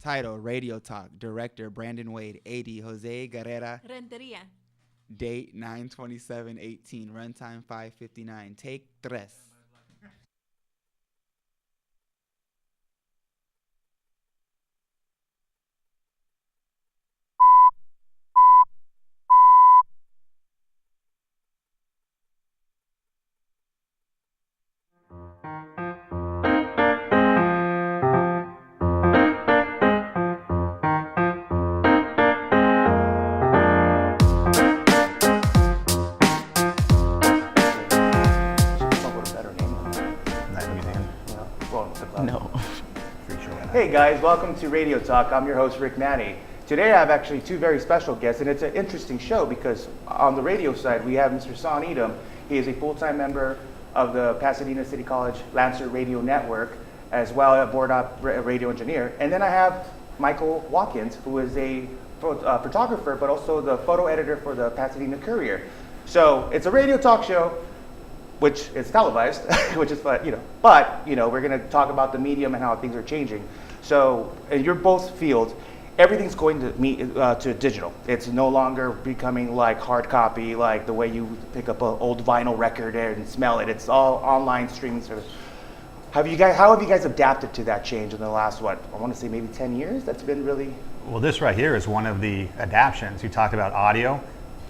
Title, Radio Talk. Director, Brandon Wade. AD, Jose Guerrera. Renteria. Date, 9/27/18. Runtime, 5:59. Take tres. No. Hey guys, welcome to Radio Talk. I'm your host, Rick Manny. Today I have actually two very special guests, and it's an interesting show because on the radio side we have Mr. Son Edom. He is a full-time member of the Pasadena City College Lancer Radio Network, as well as a board-op radio engineer. And then I have Michael Watkins, who is a photographer, but also the photo editor for the Pasadena Courier. So it's a radio talk show, which is televised, which is fun, but we're going to talk about the medium and how things are changing. So in your both fields, everything's going to digital. It's no longer becoming like hard copy, like the way you pick up an old vinyl record and smell it. It's all online streaming service. How have you guys adapted to that change in the last, I want to say maybe 10 years? That's been really... Well, this right here is one of the adaptions. You talked about audio,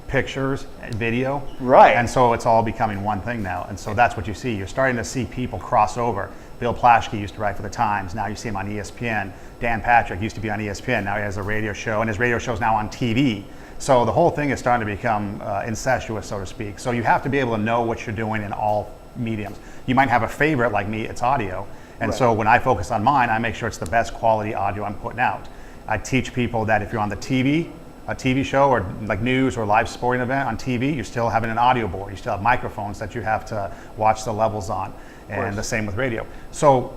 pictures, and video. Right. And so it's all becoming one thing now. And so that's what you see. You're starting to see people cross over. Bill Plaschke used to write for the Times. Now you see him on ESPN. Dan Patrick used to be on ESPN. Now he has a radio show, and his radio show is now on TV. So the whole thing is starting to become incestuous, so to speak. So you have to be able to know what you're doing in all mediums. You might have a favorite, like me, it's audio. And Right. so when I focus on mine, I make sure it's the best quality audio I'm putting out. I teach people that if you're on the TV, a TV show or like news or live sporting event on TV, you're still having an audio board. You still have microphones that you have to watch the levels on, and the same with radio. So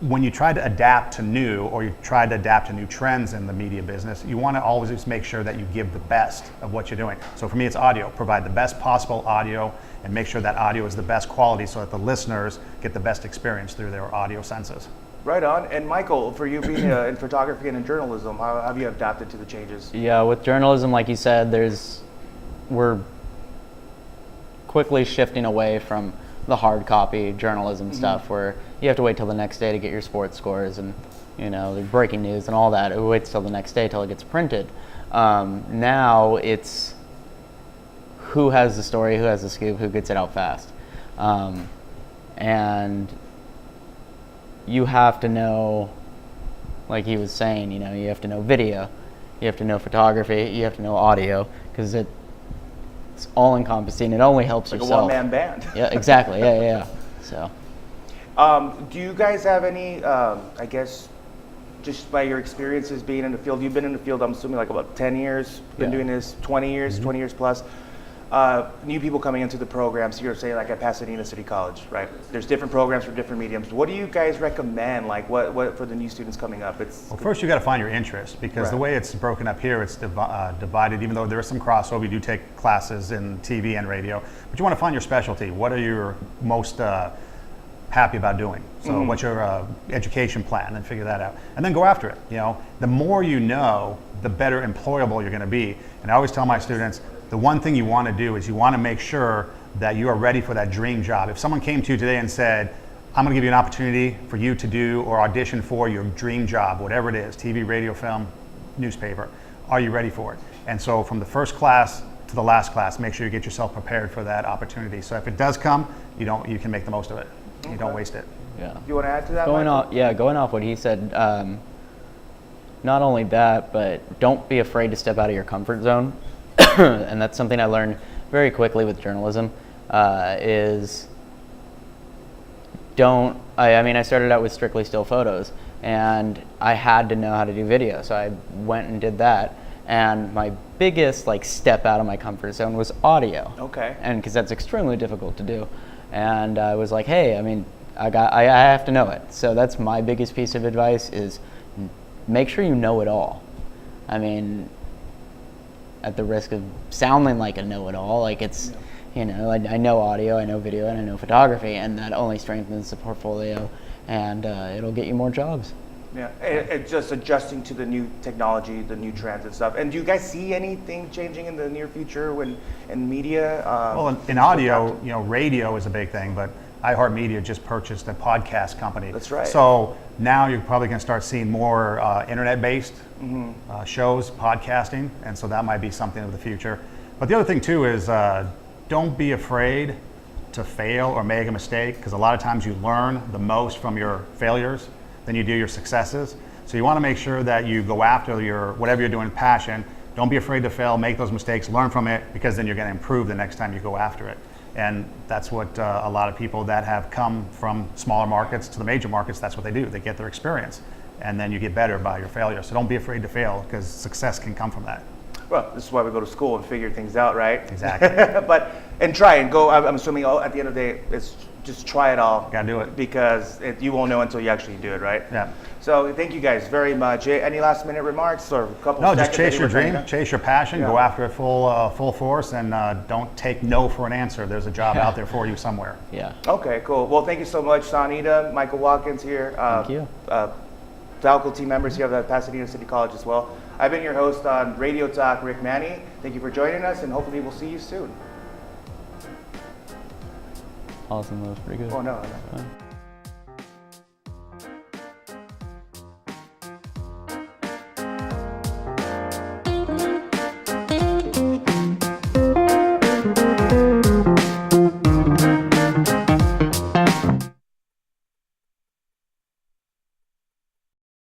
when you try to adapt to new, or you try to adapt to new trends in the media business, you want to always just make sure that you give the best of what you're doing. So for me, it's audio. Provide the best possible audio and make sure that audio is the best quality so that the listeners get the best experience through their audio senses. Right on. And Michael, for you being in photography and in journalism, how have you adapted to the changes? Yeah, with journalism, like you said, we're quickly shifting away from the hard copy journalism stuff where you have to wait till the next day to get your sports scores and the breaking news and all that. It waits till the next day till it gets printed. Now it's who has the story, who has the scoop, who gets it out fast. And you have to know, like he was saying, you have to know video, you have to know photography, you have to know audio, because it's all encompassing. It only helps Like yourself. a one-man band. Yeah, exactly. Yeah. So, Do you guys have any, I guess, just by your experiences being in the field, you've been in the field, I'm assuming like about 10 years, been Yeah. doing this 20 years, 20 years plus. New people coming into the programs, you're saying like at Pasadena City College, right? There's different programs for different mediums. What do you guys recommend, like what for the new students coming up? Well, first you got to find your interest, because the Right. way it's broken up here, it's divided. Even though there is some crossover, you do take classes in TV and radio, but you want to find your specialty. What are you most happy about doing? So what's your education plan, and figure that out, and then go after it. The more you know, the better employable you're going to be. And I always tell my students, the one thing you want to do is you want to make sure that you are ready for that dream job. If someone came to you today and said, I'm going to give you an opportunity for you to do or audition for your dream job, whatever it is, TV, radio, film, newspaper, are you ready for it? And so from the first class to the last class, make sure you get yourself prepared for that opportunity. So if it does come, you can make the most of it. You don't waste it. yeah. You want to add to that? Going Michael? off what he said, not only that, but don't be afraid to step out of your comfort zone. And that's something I learned very quickly with journalism, is I started out with strictly still photos, and I had to know how to do video, so I went and did that. And my biggest step out of my comfort zone was audio. Okay. And because that's extremely difficult to do. And I was like, hey, I have to know it. So that's my biggest piece of advice is make sure you know it all. At the risk of sounding like a know-it-all, I know audio, I know video, and I know photography, and that only strengthens the portfolio, and it'll get you more jobs. Yeah, and just adjusting to the new technology, the new trends and stuff. And do you guys see anything changing in the near future when in media? Well, in audio, radio is a big thing, but iHeartMedia just purchased a podcast company. That's right. So now you're probably going to start seeing more internet-based shows, podcasting, and so that might be something of the future. But the other thing too is don't be afraid to fail or make a mistake, because a lot of times you learn the most from your failures than you do your successes. So you want to make sure that you go after your whatever you're doing passion. Don't be afraid to fail, make those mistakes, learn from it, because then you're going to improve the next time you go after it. And that's what a lot of people that have come from smaller markets to the major markets, that's what they do. They get their experience, and then you get better by your failure. So don't be afraid to fail, because success can come from that. Well, this is why we go to school and figure things out, right? Exactly. And try and go. I'm assuming at the end of the day, it's just try it all. Gotta do it. Because you won't know until you actually do it, right? Yeah. So thank you guys very much. Any last minute remarks or a couple? No, just seconds chase that your you were trying dream, to- chase your passion, Yeah. go after it full force, and don't take no for an answer. There's a job out there for you somewhere. Yeah. Okay, cool. Well, thank you so much, Sanita, Michael Watkins here. Thank you. Faculty members here at Pasadena City College as well. I've been your host on Radio Talk, Rick Manny. Thank you for joining us, and hopefully we'll see you soon. Awesome. That was pretty good. Oh, no. Fine.